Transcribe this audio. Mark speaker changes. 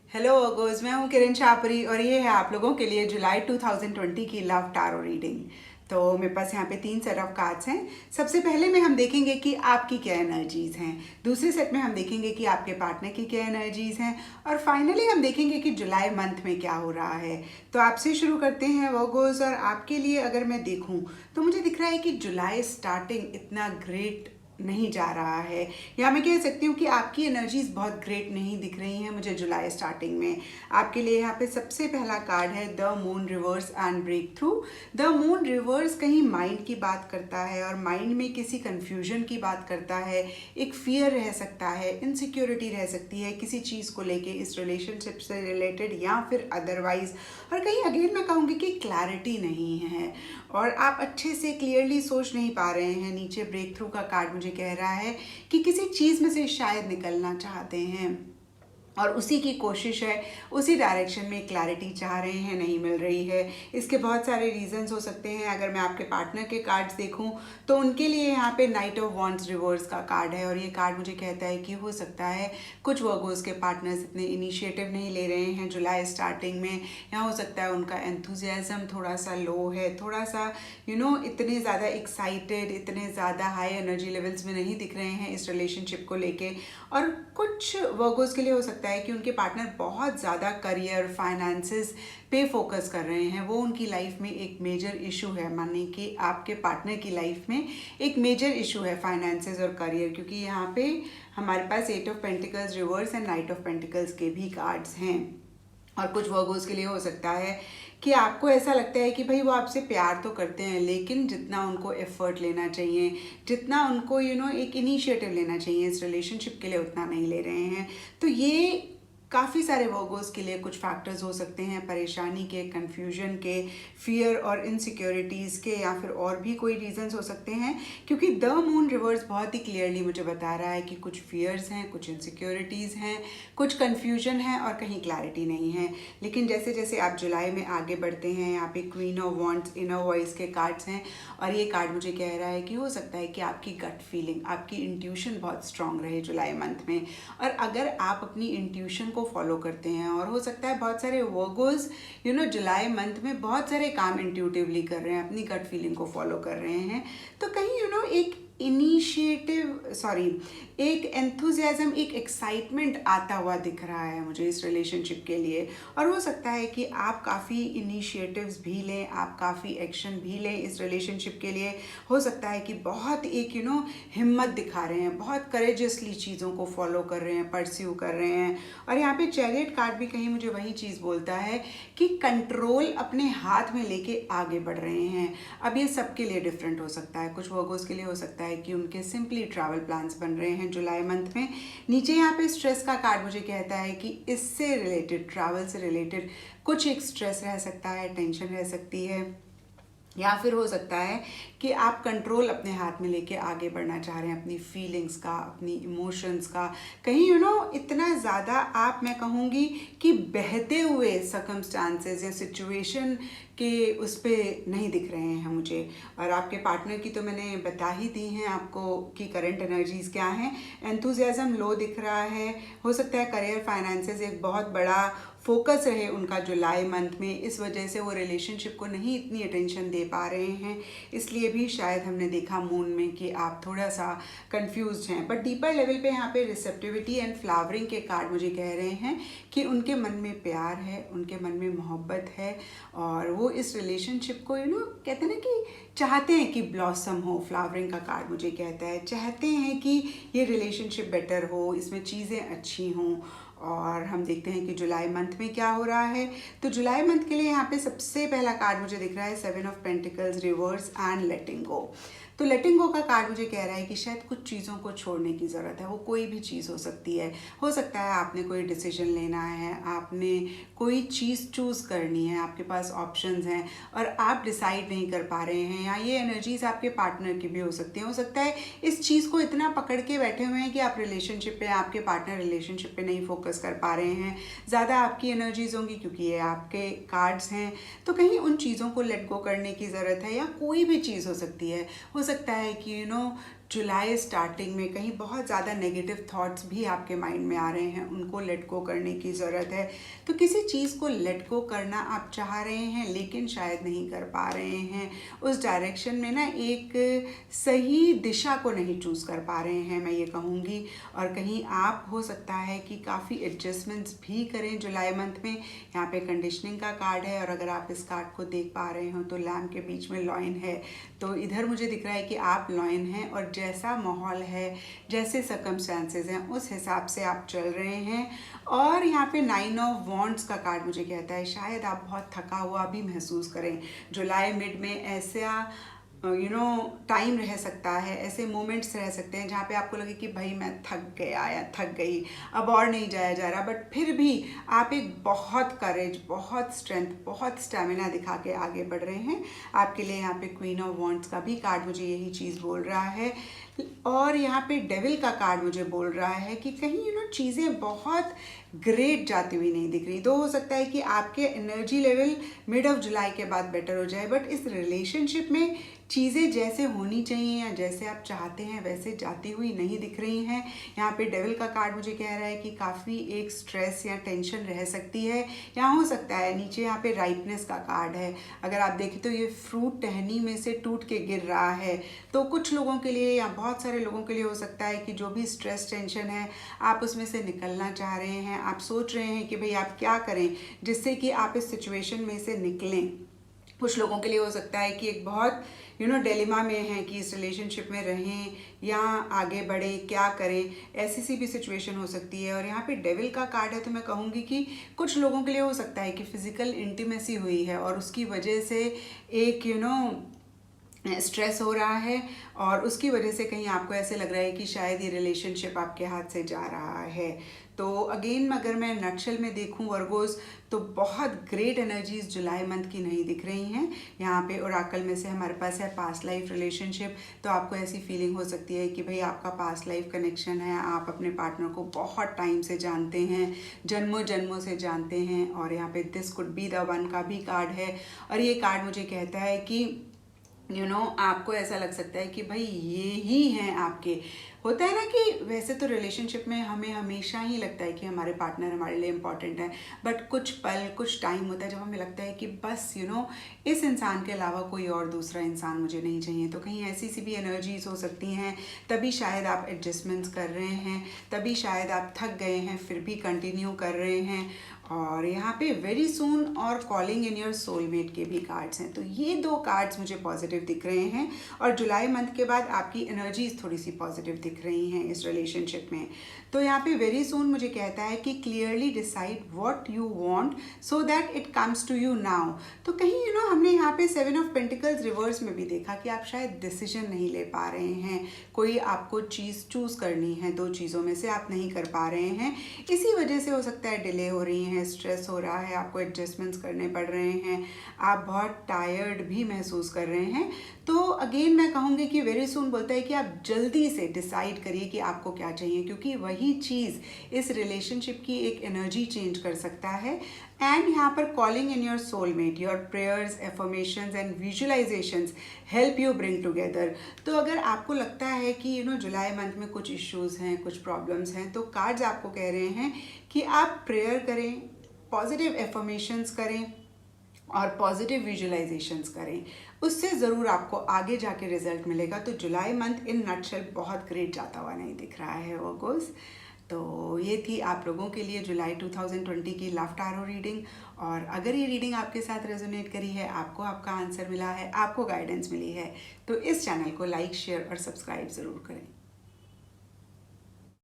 Speaker 1: Hello ऑगोज, मैं हूँ किरण छापरी और ये है आप लोगों के लिए जुलाई 2020 की लव टारो रीडिंग। तो मेरे पास यहाँ पे 3 सेट ऑफ कार्ड्स हैं। सबसे पहले में हम देखेंगे कि आपकी क्या एनर्जीज हैं, दूसरे सेट में हम देखेंगे कि आपके पार्टनर की क्या एनर्जीज हैं, और फाइनली हम देखेंगे कि जुलाई मंथ में क्या हो रहा है। तो आपसे शुरू करते हैं ऑगोज। और आपके लिए अगर मैं देखूँ तो मुझे दिख रहा है कि जुलाई स्टार्टिंग इतना ग्रेट नहीं जा रहा है, या मैं कह सकती हूँ कि आपकी एनर्जीज बहुत ग्रेट नहीं दिख रही हैं मुझे जुलाई स्टार्टिंग में। आपके लिए यहाँ पे सबसे पहला कार्ड है the moon reverse and breakthrough. The moon reverse कहीं माइंड की बात करता है और माइंड में किसी कंफ्यूजन की बात करता है। एक फियर रह सकता है, इनसिक्योरिटी रह सकती है किसी चीज़ को लेके, इस रिलेशनशिप से रिलेटेड या फिर अदरवाइज। और कहीं अगेन मैं कहूँगी कि क्लैरिटी नहीं है और आप अच्छे से क्लियरली सोच नहीं पा रहे हैं। नीचे ब्रेक थ्रू का कार्ड मुझे कह रहा है कि किसी चीज़ में से शायद निकलना चाहते हैं और उसी की कोशिश है, उसी डायरेक्शन में क्लैरिटी चाह रहे हैं, नहीं मिल रही है। इसके बहुत सारे रीजंस हो सकते हैं। अगर मैं आपके पार्टनर के कार्ड्स देखूं तो उनके लिए यहाँ पे नाइट ऑफ वॉन्ड्स रिवर्स का कार्ड है और ये कार्ड मुझे कहता है कि हो सकता है कुछ वर्गोस के पार्टनर्स इतने इनिशिएटिव नहीं ले रहे हैं जुलाई स्टार्टिंग में, या हो सकता है उनका एंथुजियाज्म थोड़ा सा लो है, थोड़ा सा इतने ज़्यादा एक्साइटेड, इतने ज़्यादा हाई एनर्जी लेवल्स में नहीं दिख रहे हैं इस रिलेशनशिप को लेके। और कुछ वर्गोस के लिए हो सकता है कि उनके पार्टनर बहुत ज़्यादा करियर, फाइनेंसेस पे फोकस कर रहे हैं। वो उनकी लाइफ में एक मेजर इशू है, मानिए कि आपके पार्टनर की लाइफ में एक मेजर इशू है फाइनेंसेस और करियर, क्योंकि यहाँ पे हमारे पास 8 of pentacles reverse and night of pentacles के भी कार्ड्स हैं। और कुछ वर्गोस के लिए हो सकता है कि आपको ऐसा लगता है कि भाई वो आपसे प्यार तो करते हैं, लेकिन जितना उनको एफर्ट लेना चाहिए, जितना उनको एक इनिशिएटिव लेना चाहिए इस रिलेशनशिप के लिए, उतना नहीं ले रहे हैं। तो ये काफ़ी सारे वर्गोस के लिए कुछ फैक्टर्स हो सकते हैं, परेशानी के, कन्फ्यूजन के, फियर और इनसिक्योरिटीज़ के, या फिर और भी कोई रीजंस हो सकते हैं। क्योंकि द मून रिवर्स बहुत ही क्लियरली मुझे बता रहा है कि कुछ फियर्स हैं, कुछ इनसिक्योरिटीज़ हैं, कुछ कन्फ्यूजन है और कहीं क्लैरिटी नहीं है। लेकिन जैसे जैसे आप जुलाई में आगे बढ़ते हैं, यहाँ पे queen of wands, inner voice के कार्ड्स हैं और ये कार्ड मुझे कह रहा है कि हो सकता है कि आपकी गट फीलिंग, आपकी इंट्यूशन बहुत स्ट्रांग रहे जुलाई मंथ में। और अगर आप अपनी इंट्यूशन को फॉलो करते हैं, और हो सकता है बहुत सारे वर्गोज जुलाई मंथ में बहुत सारे काम इंट्यूटिवली कर रहे हैं, अपनी गट फीलिंग को फॉलो कर रहे हैं, तो कहीं एक इनिशिएटिव, सॉरी, एक एंथुजियाज्म, एक एक्साइटमेंट आता हुआ दिख रहा है मुझे इस रिलेशनशिप के लिए। और हो सकता है कि आप काफ़ी इनिशिएटिव्स भी लें, आप काफ़ी एक्शन भी लें इस रिलेशनशिप के लिए। हो सकता है कि बहुत एक हिम्मत दिखा रहे हैं, बहुत करेजियसली चीज़ों को फॉलो कर रहे हैं, परस्यू कर रहे हैं। और यहाँ पे चैरियट कार्ड भी कहीं मुझे वही चीज़ बोलता है कि कंट्रोल अपने हाथ में लेके आगे बढ़ रहे हैं। अब ये सबके लिए डिफरेंट हो सकता है। कुछ वर्गोस के लिए हो सकता है कि उनके सिंपली ट्रैवल प्लान्स बन रहे हैं जुलाई मंथ में। नीचे यहाँ पे स्ट्रेस का कार्ड मुझे कहता है कि इससे रिलेटेड, ट्रैवल से रिलेटेड कुछ एक स्ट्रेस रह सकता है, टेंशन रह सकती है, या फिर हो सकता है कि आप कंट्रोल अपने हाथ में लेके आगे बढ़ना चाह रहे हैं अपनी फीलिंग्स का, अपनी इमोशंस का। कहीं इतना ज़्यादा आप, मैं कहूँगी कि बहते हुए सर्कमस्टांसेस या सिचुएशन के उस पर नहीं दिख रहे हैं मुझे। और आपके पार्टनर की तो मैंने बता ही दी हैं आपको कि करंट एनर्जीज़ क्या हैं। एंथुजियाज्म लो दिख रहा है, हो सकता है करियर, फाइनेंसेस एक बहुत बड़ा फोकस रहे उनका जुलाई मंथ में, इस वजह से वो रिलेशनशिप को नहीं इतनी अटेंशन दे पा रहे हैं। इसलिए भी शायद हमने देखा मून में कि आप थोड़ा सा कंफ्यूज्ड हैं। बट डीपर लेवल पे यहाँ पे रिसेप्टिविटी एंड फ्लावरिंग के कार्ड मुझे कह रहे हैं कि उनके मन में प्यार है, उनके मन में मोहब्बत है, और वो इस रिलेशनशिप को कहते हैं ना कि चाहते हैं कि ब्लॉसम हो। फ्लावरिंग का कार्ड मुझे कहता है चाहते हैं कि ये रिलेशनशिप बेटर हो, इसमें चीज़ें अच्छी हों। और हम देखते हैं कि जुलाई मंथ में क्या हो रहा है। तो जुलाई मंथ के लिए यहाँ पे सबसे पहला कार्ड मुझे दिख रहा है 7 of pentacles reverse and letting go. तो लेटिंग गो का कार्ड मुझे कह रहा है कि शायद कुछ चीज़ों को छोड़ने की ज़रूरत है। वो कोई भी चीज़ हो सकती है। हो सकता है आपने कोई डिसीजन लेना है, आपने कोई चीज़ चूज़ करनी है, आपके पास ऑप्शंस हैं और आप डिसाइड नहीं कर पा रहे हैं, या ये एनर्जीज आपके पार्टनर की भी हो सकती हैं। हो सकता है इस चीज़ को इतना पकड़ के बैठे हुए हैं कि आप रिलेशनशिप पे, आपके पार्टनर रिलेशनशिप पे नहीं फोकस कर पा रहे हैं। ज़्यादा आपकी एनर्जीज होंगी क्योंकि ये आपके कार्ड्स हैं। तो कहीं उन चीज़ों को लेट गो करने की ज़रूरत है, या कोई भी चीज़ हो सकती है। हो सकता है कि जुलाई स्टार्टिंग में कहीं बहुत ज़्यादा नेगेटिव थॉट्स भी आपके माइंड में आ रहे हैं, उनको लेट गो करने की ज़रूरत है। तो किसी चीज़ को लेट गो करना आप चाह रहे हैं लेकिन शायद नहीं कर पा रहे हैं, उस डायरेक्शन में ना एक सही दिशा को नहीं चूज़ कर पा रहे हैं, मैं ये कहूँगी। और कहीं आप हो सकता है कि काफ़ी एडजस्टमेंट्स भी करें जुलाई मंथ में। यहाँ पे कंडीशनिंग का कार्ड है और अगर आप इस कार्ड को देख पा रहे हो तो लैम्प के बीच में लॉयन है। तो इधर मुझे दिख रहा है कि आप लॉयन हैं और जैसा माहौल है, जैसे सर्कमस्टांसेस हैं, उस हिसाब से आप चल रहे हैं। और यहाँ पे 9 ऑफ वॉन्ड्स का कार्ड मुझे कहता है शायद आप बहुत थका हुआ भी महसूस करें। जुलाई मिड में ऐसा टाइम रह सकता है, ऐसे मोमेंट्स रह सकते हैं जहाँ पे आपको लगे कि भाई मैं थक गया या थक गई, अब और नहीं जाया जा रहा, बट फिर भी आप एक बहुत करेज, बहुत स्ट्रेंथ, बहुत स्टेमिना दिखा के आगे बढ़ रहे हैं। आपके लिए यहाँ पे क्वीन ऑफ वॉन्ड्स का भी कार्ड मुझे यही चीज़ बोल रहा है। और यहाँ पे डेविल का कार्ड मुझे बोल रहा है कि कहीं चीज़ें बहुत ग्रेट जाती हुई नहीं दिख रही। तो हो सकता है कि आपके energy level mid of July के बाद बेटर हो जाए, बट इस रिलेशनशिप में चीज़ें जैसे होनी चाहिए या जैसे आप चाहते हैं वैसे जाती हुई नहीं दिख रही हैं। यहाँ पे डेविल का कार्ड मुझे कह रहा है कि काफ़ी एक स्ट्रेस या टेंशन रह सकती है। यहाँ हो सकता है नीचे यहाँ पे राइपनेस का कार्ड है, अगर आप देखें तो ये फ्रूट टहनी में से टूट के गिर रहा है। तो कुछ लोगों के लिए या बहुत सारे लोगों के लिए हो सकता है कि जो भी स्ट्रेस टेंशन है आप उसमें से निकलना चाह रहे हैं, आप सोच रहे हैं कि भाई आप क्या करें जिससे कि आप इस सिचुएशन में से निकलें। कुछ लोगों के लिए हो सकता है कि एक बहुत डिलेमा में है कि इस रिलेशनशिप में रहें या आगे बढ़ें, क्या करें, ऐसी सी भी सिचुएशन हो सकती है। और यहाँ पे डेविल का कार्ड है तो मैं कहूँगी कि कुछ लोगों के लिए हो सकता है कि फिज़िकल इंटीमेसी हुई है और उसकी वजह से एक स्ट्रेस हो रहा है और उसकी वजह से कहीं आपको ऐसे लग रहा है कि शायद ये रिलेशनशिप आपके हाथ से जा रहा है। तो अगेन अगर मैं नटशेल में देखूं वर्गोस, तो बहुत ग्रेट एनर्जीज जुलाई मंथ की नहीं दिख रही हैं। यहाँ पे ओराकल में से हमारे पास है पास्ट लाइफ रिलेशनशिप। तो आपको ऐसी फीलिंग हो सकती है कि भाई आपका पास्ट लाइफ कनेक्शन है, आप अपने पार्टनर को बहुत टाइम से जानते हैं, जन्मों जन्मों से जानते हैं। और यहाँ पे this could be the one का भी कार्ड है और ये कार्ड मुझे कहता है कि आपको ऐसा लग सकता है कि भाई ये ही हैं आपके। होता है ना कि वैसे तो रिलेशनशिप में हमें हमेशा ही लगता है कि हमारे पार्टनर हमारे लिए इम्पॉर्टेंट है, बट कुछ पल, कुछ टाइम होता है जब हमें लगता है कि बस इस इंसान के अलावा कोई और दूसरा इंसान मुझे नहीं चाहिए। तो कहीं ऐसी सी भी एनर्जीज हो सकती हैं, तभी शायद आप एडजस्टमेंट्स कर रहे हैं, तभी शायद आप थक गए हैं फिर भी कंटिन्यू कर रहे हैं। और यहाँ पे वेरी सून और कॉलिंग इन योर सोलमेट के भी कार्ड्स हैं। तो ये दो कार्ड्स मुझे पॉजिटिव दिख रहे हैं और जुलाई मंथ के बाद आपकी एनर्जीज थोड़ी सी पॉजिटिव दिख रही हैं इस रिलेशनशिप में। तो यहाँ पे वेरी सून मुझे कहता है कि clearly decide what you want so that it comes to you now. तो कहीं हमने यहाँ पे 7 ऑफ पेंटिकल्स रिवर्स में भी देखा कि आप शायद डिसीजन नहीं ले पा रहे हैं, कोई आपको चीज़ चूज़ करनी है, दो चीज़ों में से आप नहीं कर पा रहे हैं। इसी वजह से हो सकता है डिले हो रही है, स्ट्रेस हो रहा है, आपको एडजस्टमेंट्स करने पड़ रहे हैं, आप बहुत टायर्ड भी महसूस कर रहे हैं। तो अगेन मैं कहूँगी कि वेरी सून बोलता है कि आप जल्दी से डिसाइड करिए कि आपको क्या चाहिए, क्योंकि वही चीज़ इस रिलेशनशिप की एक एनर्जी चेंज कर सकता है। एंड यहाँ पर calling in your soulmate, your prayers, affirmations and visualisations help you bring together. तो अगर आपको लगता है कि जुलाई मंथ में कुछ इश्यूज़ हैं, कुछ प्रॉब्लम्स हैं, तो कार्ड्स आपको कह रहे हैं कि आप प्रेयर करें, पॉजिटिव एफर्मेशंस करें और पॉजिटिव विजुअलाइजेशंस करें, उससे ज़रूर आपको आगे जाके रिजल्ट मिलेगा। तो जुलाई मंथ इन नटशेल बहुत ग्रेट जाता हुआ नहीं दिख रहा है वर्गोस। तो ये थी आप लोगों के लिए जुलाई 2020 की लव टैरो रीडिंग। और अगर ये रीडिंग आपके साथ रेजोनेट करी है, आपको आपका आंसर मिला है, आपको गाइडेंस मिली है, तो इस चैनल को लाइक, शेयर और सब्सक्राइब ज़रूर करें।